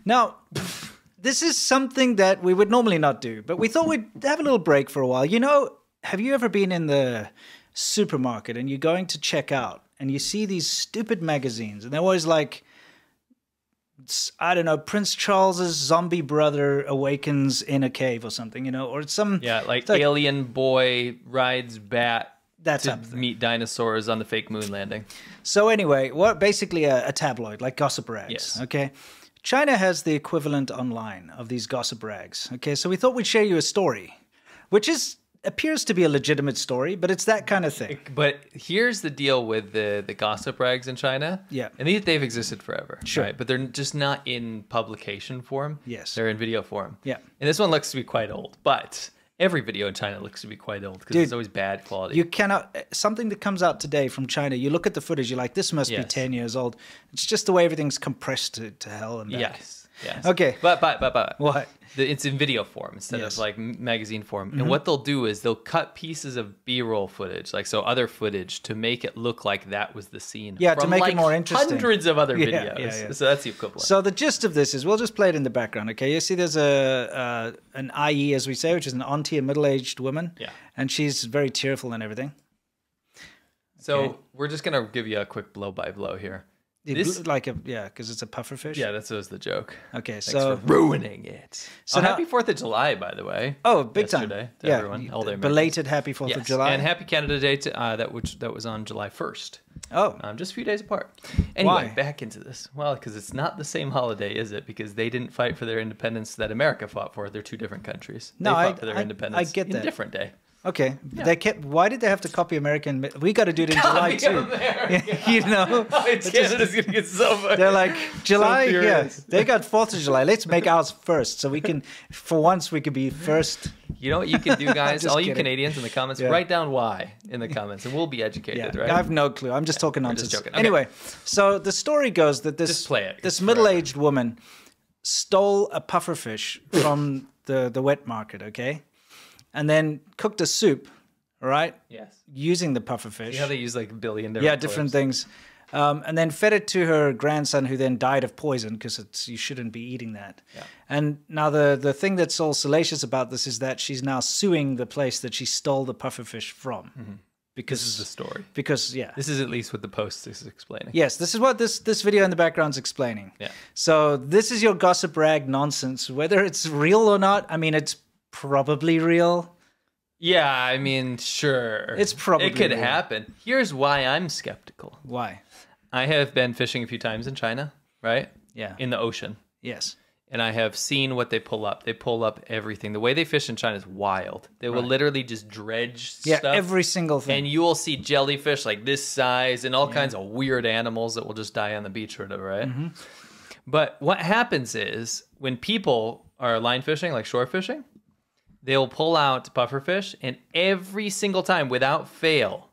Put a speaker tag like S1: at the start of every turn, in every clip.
S1: Now, this is something that we would normally not do, but we thought we'd have a little break for a while. You know, have you ever been in the supermarket and you're going to check out and you see these stupid magazines and they're always like, I don't know, Prince Charles's zombie brother awakens in a cave or something, you know, or some...
S2: Yeah, like alien boy rides bat to meet dinosaurs on the fake moon landing.
S1: So anyway, basically a tabloid, like gossip rags,
S2: yes.
S1: Okay? China has the equivalent online of these gossip rags, okay? So we thought we'd share you a story, which appears to be a legitimate story, but it's that kind of thing.
S2: But here's the deal with the gossip rags in China.
S1: Yeah.
S2: And they've existed forever.
S1: Sure.
S2: Right? But they're just not in publication form.
S1: Yes.
S2: They're in video form.
S1: Yeah.
S2: And this one looks to be quite old, but every video in China looks to be quite old because it's always bad quality.
S1: You cannot... Something that comes out today from China, you look at the footage, you're like, this must be 10 years old. It's just the way everything's compressed to hell and back.
S2: Yes. Yes.
S1: Okay.
S2: But
S1: what?
S2: It's in video form instead of like magazine form. And what they'll do is they'll cut pieces of B-roll footage, like other footage, to make it look like that was the scene.
S1: Yeah,
S2: from
S1: to make
S2: like
S1: it more interesting.
S2: Hundreds of other videos.
S1: Yeah.
S2: So that's the equivalent.
S1: So the gist of this is, we'll just play it in the background, okay? You see there's an IE, as we say, which is an auntie, a middle-aged woman.
S2: Yeah.
S1: And she's very tearful and everything.
S2: So we're just going to give you a quick blow-by-blow here.
S1: Because it's a puffer fish.
S2: Yeah, that was the joke.
S1: Okay,
S2: Thanks for ruining it. So happy 4th of July, by the way.
S1: Oh, big time!
S2: To everyone, all day
S1: belated happy 4th of July,
S2: and happy Canada Day. That was on July 1st.
S1: Oh,
S2: just a few days apart. Anyway,
S1: Why?
S2: Back into this. Well, because it's not the same holiday, is it? Because they didn't fight for their independence that America fought for. They're two different countries.
S1: No,
S2: they fought for their independence.
S1: I get that.
S2: In a different day.
S1: Okay, why did they have to copy American? We got to do it in July too. You know,
S2: Canada's gonna get so much.
S1: They're like July.
S2: So
S1: yeah, they got 4th of July. Let's make ours first, so we can, for once, we could be first.
S2: You know what you can do, guys? All you
S1: kidding.
S2: Canadians in the comments, write down why in the comments, and we'll be educated, right?
S1: I have no clue. I'm just talking nonsense.
S2: Just joking. Okay.
S1: Anyway, so the story goes that this middle-aged woman stole a pufferfish from the wet market, okay? And then cooked a soup, right?
S2: Yes.
S1: Using the pufferfish.
S2: Yeah, they use like a billion different
S1: different things. And then fed it to her grandson, who then died of poison, because you shouldn't be eating that.
S2: Yeah.
S1: And now the thing that's all salacious about this is that she's now suing the place that she stole the pufferfish from. Mm-hmm. Because
S2: this is the story.
S1: Because,
S2: this is at least what the post is explaining.
S1: Yes, this is what this video in the background is explaining.
S2: Yeah.
S1: So this is your gossip rag nonsense. Whether it's real or not, I mean, it's probably real.
S2: Yeah, I mean, sure.
S1: It's probably
S2: It could
S1: real.
S2: happen. Here's why I'm skeptical.
S1: Why?
S2: I have been fishing a few times in China, right?
S1: Yeah.
S2: In the ocean.
S1: Yes.
S2: And I have seen what they pull up. They pull up everything. The way they fish in China is wild. They will literally just dredge stuff.
S1: Yeah, every single thing.
S2: And you will see jellyfish like this size and all kinds of weird animals that will just die on the beach or whatever, right? Mm-hmm. But what happens is when people are line fishing, like shore fishing, they'll pull out pufferfish, and every single time without fail,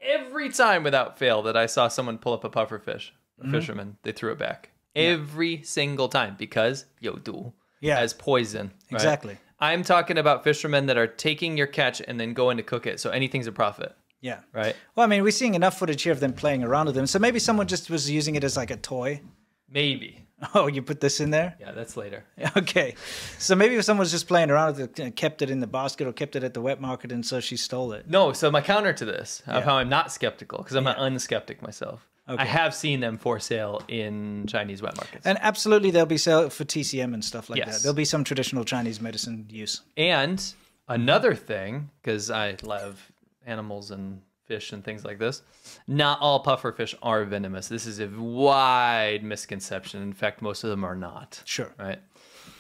S2: that I saw someone pull up a pufferfish, a fisherman, they threw it back. Every single time, because yodu has poison. Right?
S1: Exactly.
S2: I'm talking about fishermen that are taking your catch and then going to cook it, so anything's a profit.
S1: Yeah.
S2: Right?
S1: Well, I mean, we're seeing enough footage here of them playing around with them, so maybe someone just was using it as like a toy.
S2: Maybe.
S1: Oh, you put this in there?
S2: Yeah, that's later.
S1: Okay. So maybe if someone was just playing around with it, kept it in the basket or kept it at the wet market, and so she stole it.
S2: No, so my counter to this, of how I'm not skeptical, because I'm an unskeptic myself. Okay. I have seen them for sale in Chinese wet markets.
S1: And absolutely they'll be sale for TCM and stuff like that. There'll be some traditional Chinese medicine use.
S2: And another thing, because I love animals and fish and things like this, not all pufferfish are venomous. This is a wide misconception. In fact, most of them are not.
S1: Sure.
S2: Right?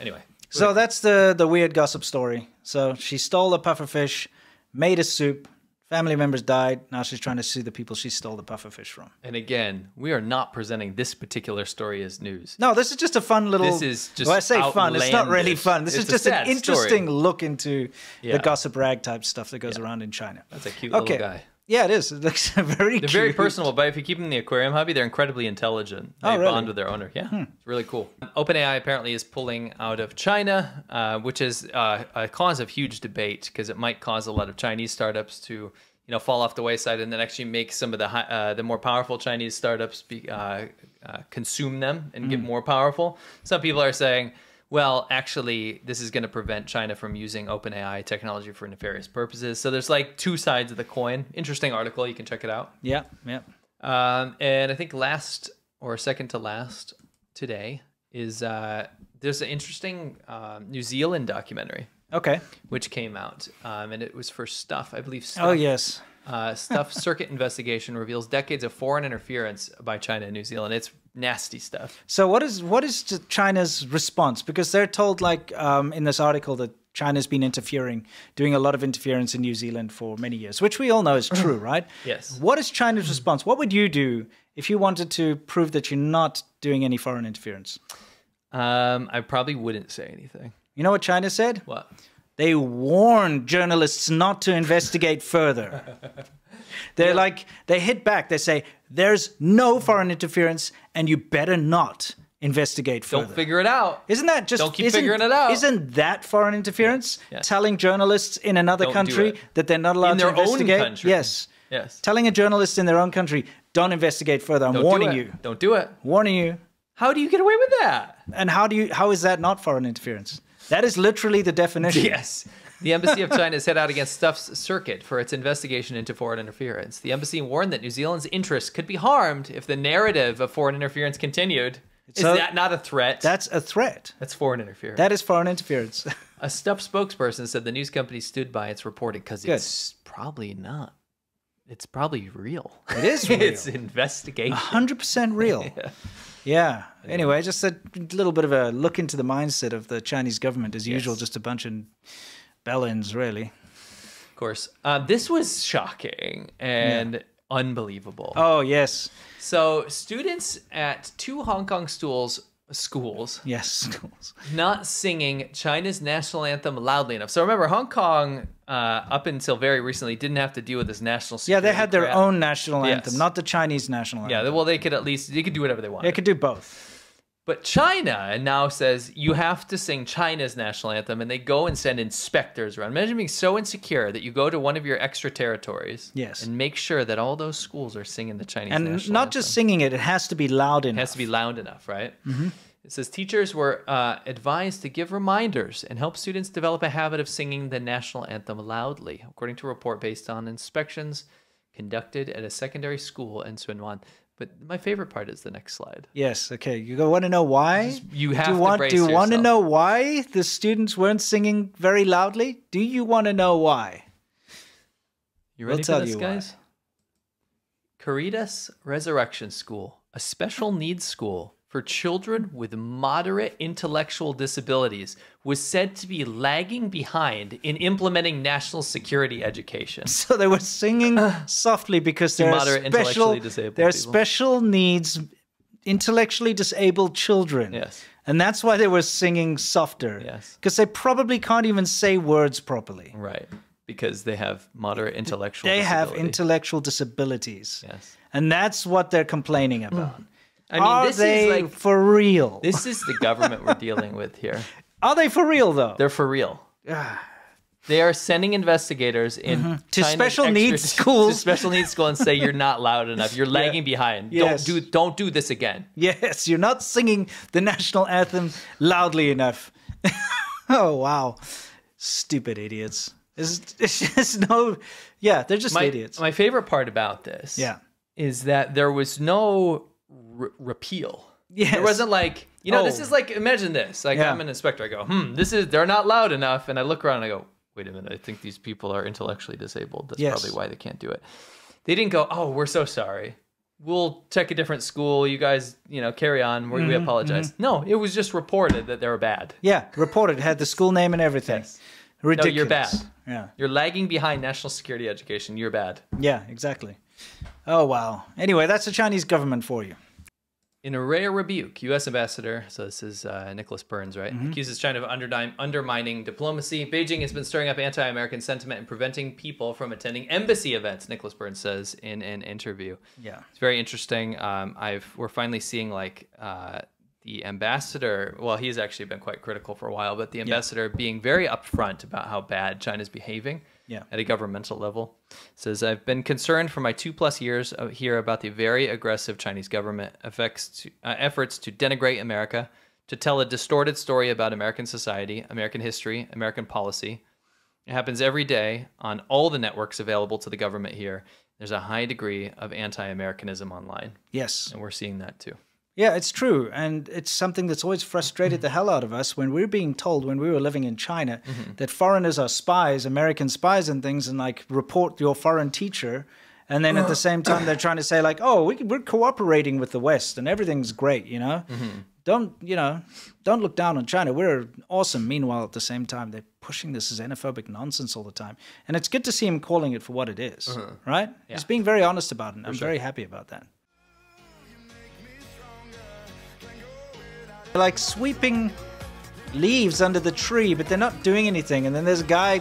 S2: Anyway.
S1: So that's the weird gossip story. So she stole a pufferfish, made a soup, family members died. Now she's trying to sue the people she stole the pufferfish from.
S2: And again, we are not presenting this particular story as news.
S1: No, this is just a fun little...
S2: This is just
S1: I say fun. It's not really fun. This is just an interesting look into the gossip rag type stuff that goes around in China.
S2: That's a cute little guy.
S1: Yeah, it is. It looks very
S2: They're
S1: cute.
S2: very personal, but if you keep them in the aquarium hobby, they're incredibly intelligent. They
S1: really?
S2: bond with their owner. Yeah, it's really cool. OpenAI apparently is pulling out of China, which is a cause of huge debate because it might cause a lot of Chinese startups to fall off the wayside and then actually make some of the more powerful Chinese startups consume them and get more powerful. Some people are saying, well, actually, this is going to prevent China from using OpenAI technology for nefarious purposes. So there's like two sides of the coin. Interesting article. You can check it out.
S1: Yeah, yeah.
S2: And I think last or second to last today is there's an interesting New Zealand documentary.
S1: Okay.
S2: Which came out. And it was for Stuff, I believe. Stuff.
S1: Oh, yes.
S2: Stuff Circuit investigation reveals decades of foreign interference by China and New Zealand. It's nasty stuff.
S1: So what is China's response? Because they're told, like, in this article, that China's been doing a lot of interference in New Zealand for many years, which we all know is true, right?
S2: Yes.
S1: What is China's response? What would you do if you wanted to prove that you're not doing any foreign interference?
S2: I probably wouldn't say anything.
S1: You know what China said?
S2: What?
S1: They warn journalists not to investigate further. They're like, they hit back. They say, there's no foreign interference and you better not investigate further.
S2: Don't figure it out.
S1: Isn't that just...
S2: Don't keep figuring it out.
S1: Isn't that foreign interference?
S2: Yeah.
S1: Telling journalists in another country that they're not allowed to investigate?
S2: In their own country.
S1: Yes.
S2: Yes.
S1: Telling a journalist in their own country, don't investigate further. I'm warning you.
S2: Don't do it.
S1: Warning you.
S2: How do you get away with that?
S1: And how is that not foreign interference? That is literally the definition.
S2: Yes. The Embassy of China set out against Stuff's Circuit for its investigation into foreign interference. The embassy warned that New Zealand's interests could be harmed if the narrative of foreign interference continued. Is that not a threat?
S1: That's a threat.
S2: That's foreign interference.
S1: That is foreign interference.
S2: A Stuff spokesperson said the news company stood by its reporting because it's probably not. It's probably real.
S1: It is real.
S2: It's investigation.
S1: 100% real.
S2: Yeah.
S1: Yeah. Anyway, just a little bit of a look into the mindset of the Chinese government. As usual,
S2: Yes.
S1: just a bunch of bellends, really.
S2: Of course. This was shocking and unbelievable.
S1: Oh, yes.
S2: So students at two Hong Kong schools
S1: Yes, schools.
S2: not singing China's national anthem loudly enough. So remember, Hong Kong, up until very recently, didn't have to deal with this national security.
S1: Yeah, they had their
S2: crap.
S1: own national
S2: Yes.
S1: anthem, not the Chinese national anthem.
S2: Yeah, well, they could do whatever they want.
S1: They could do both.
S2: But China now says you have to sing China's national anthem, and they go and send inspectors around. Imagine being so insecure that you go to one of your extra territories and make sure that all those schools are singing the Chinese national anthem.
S1: And not just singing it has to be loud enough.
S2: It has to be loud enough, right? It says teachers were advised to give reminders and help students develop a habit of singing the national anthem loudly, according to a report based on inspections conducted at a secondary school in Sunwan. But my favorite part is the next slide.
S1: Yes. Okay. You want to know why?
S2: You have to brace
S1: Do you want to
S2: yourself.
S1: know why the students weren't singing very loudly? Do you want to know why?
S2: You ready
S1: We'll
S2: for
S1: tell
S2: this,
S1: you
S2: guys? Caritas Resurrection School, a special needs school for children with moderate intellectual disabilities, was said to be lagging behind in implementing national security education.
S1: So they were singing softly because they're
S2: moderate intellectually disabled
S1: they're
S2: people.
S1: special needs, intellectually disabled children.
S2: Yes.
S1: And that's why they were singing softer.
S2: Yes.
S1: Because they probably can't even say words properly.
S2: Right. Because they have moderate intellectual
S1: They have
S2: disability.
S1: intellectual disabilities.
S2: Yes.
S1: And that's what they're complaining about.
S2: I mean,
S1: Are
S2: this
S1: they
S2: is like
S1: for real?
S2: this is the government we're dealing with here.
S1: Are they for real, though?
S2: They're for real. They are sending investigators in
S1: To
S2: China's
S1: special needs schools.
S2: to special needs school and say you're not loud enough. You're lagging behind.
S1: Yes.
S2: Don't do this again.
S1: Yes, you're not singing the national anthem loudly enough. Oh, wow. Stupid idiots. It's just no... Yeah, they're just idiots.
S2: My favorite part about this is that there was no repeal.
S1: Yes.
S2: There wasn't like, this is like, imagine this. Like, I'm an inspector. I go, they're not loud enough. And I look around and I go, wait a minute, I think these people are intellectually disabled. That's probably why they can't do it. They didn't go, oh, we're so sorry. We'll check a different school. You guys, carry on. We apologize. No, it was just reported that they were bad.
S1: Yeah, reported. Had the school name and everything.
S2: Yes.
S1: Ridiculous.
S2: No, you're bad.
S1: Yeah.
S2: You're lagging behind national security education. You're bad.
S1: Yeah, exactly. Oh, wow. Anyway, that's the Chinese government for you.
S2: In a rare rebuke, U.S. Ambassador, so this is Nicholas Burns, right, accuses China of undermining diplomacy. Beijing has been stirring up anti-American sentiment and preventing people from attending embassy events, Nicholas Burns says in an interview.
S1: Yeah.
S2: It's very interesting. We're finally seeing, like, the ambassador, well, he's actually been quite critical for a while, but the ambassador being very upfront about how bad China's behaving at a governmental level. Says, I've been concerned for my 2+ years here about the very aggressive Chinese government efforts to denigrate America, to tell a distorted story about American society, American history, American policy. It happens every day on all the networks available to the government here. There's a high degree of anti-Americanism online.
S1: Yes.
S2: And we're seeing that too.
S1: Yeah, it's true. And it's something that's always frustrated the hell out of us when we're being told when we were living in China that foreigners are spies, American spies and things, and like report your foreign teacher. And then at the same time, they're trying to say like, oh, we're cooperating with the West and everything's great, you know? Don't look down on China. We're awesome. Meanwhile, at the same time, they're pushing this xenophobic nonsense all the time. And it's good to see him calling it for what it is, right? Yeah. He's being very honest about it. And I'm very happy about that. They're like sweeping leaves under the tree, but they're not doing anything. And then there's a guy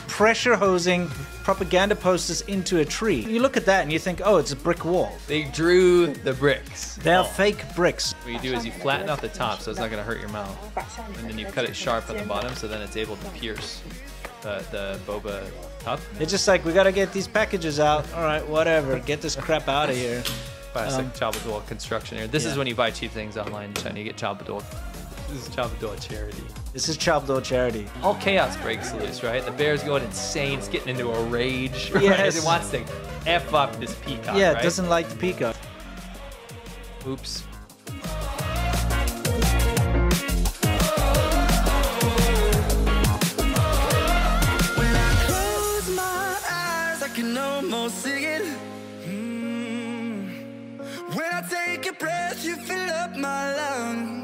S1: pressure hosing propaganda posters into a tree. You look at that and you think, oh, it's a brick wall.
S2: They drew the bricks.
S1: They're fake bricks.
S2: What you do is you flatten out the top so it's not going to hurt your mouth. And then you cut it sharp at the bottom so then it's able to pierce the boba top.
S1: It's just like, we got to get these packages out. All right, whatever. Get this crap out of here.
S2: Classic Chabadul construction here. This is when you buy cheap things online in China. You get Chabadul. This is Chabadul charity.
S1: This is Chabadul charity.
S2: All chaos breaks loose, right? The bear's going insane. It's getting into a rage. Right?
S1: Yes.
S2: It wants to F up this peacock,
S1: Yeah,
S2: right?
S1: it doesn't like the peacock.
S2: Oops.
S3: When I close my eyes, I can almost see it. When I take a breath, you fill up my lungs.